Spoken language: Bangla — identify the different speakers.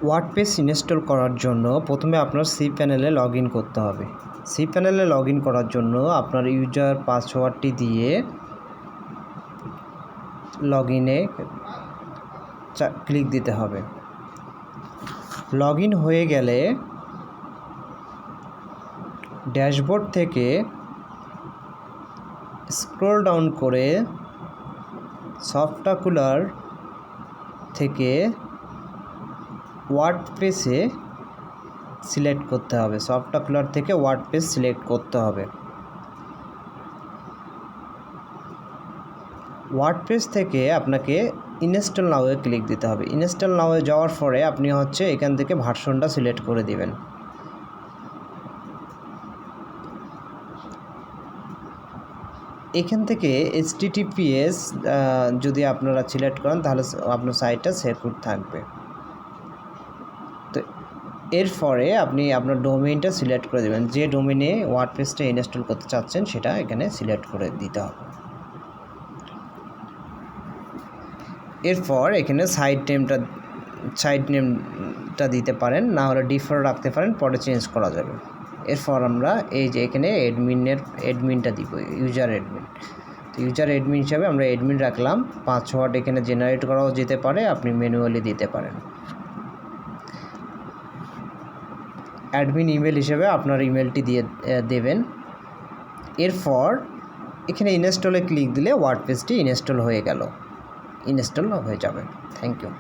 Speaker 1: ওয়ার্ডপ্রেস ইনস্টল করার জন্য প্রথমে আপনার সি প্যানেলে লগ ইন করতে হবে। সি প্যানেলে লগ ইন করার জন্য আপনার ইউজার পাসওয়ার্ডটি দিয়ে লগ ইনে ক্লিক দিতে হবে। লগ ইন হয়ে গেলে ড্যাশবোর্ড থেকে স্ক্রল ডাউন করে সফটওয়্যার থেকে ওয়ার্ডপ্রেসে সিলেক্ট করতে হবে। সফটওয়্যার থেকে ওয়ার্ডপ্রেস সিলেক্ট করতে হবে। ওয়ার্ডপ্রেস থেকে আপনাকে ইনস্টল নাওয়ে ক্লিক দিতে হবে। ইনস্টল নাওয়ে যাওয়ার পরে আপনি এখান থেকে ভার্সনটা সিলেক্ট করে দিবেন। এখান থেকে HTTPS যদি আপনারা সিলেক্ট করেন তাহলে আপনার সাইটটা সিকিউর থাকবে। তো এরপরে আপনি আপনার ডোমেইনটা সিলেক্ট করে দেবেন। যে ডোমেইনে ওয়ার্ডপ্রেসটা ইনস্টল করতে চাচ্ছেন সেটা এখানে সিলেক্ট করে দিতে হবে। এরপর এখানে সাইট নেমটা দিতে পারেন, না হলে ডিফল্ট রাখতে পারেন, পরে চেঞ্জ করা যাবে। এরপর আমরা এই যে এখানে অ্যাডমিনটা দিব, ইউজার অ্যাডমিন। তো ইউজার অ্যাডমিন হিসাবে আমরা অ্যাডমিন রাখলাম। পাসওয়ার্ড এখানে জেনারেট করাও যেতে পারে, আপনি ম্যানুয়ালি দিতে পারেন। অ্যাডমিন ইমেল হিসেবে আপনার ইমেলটি দিয়ে দেবেন। এরপর এখানে ইনস্টলে ক্লিক দিলে ওয়ার্ডপ্রেসটি ইনস্টল হয়ে যাবে। Thank you.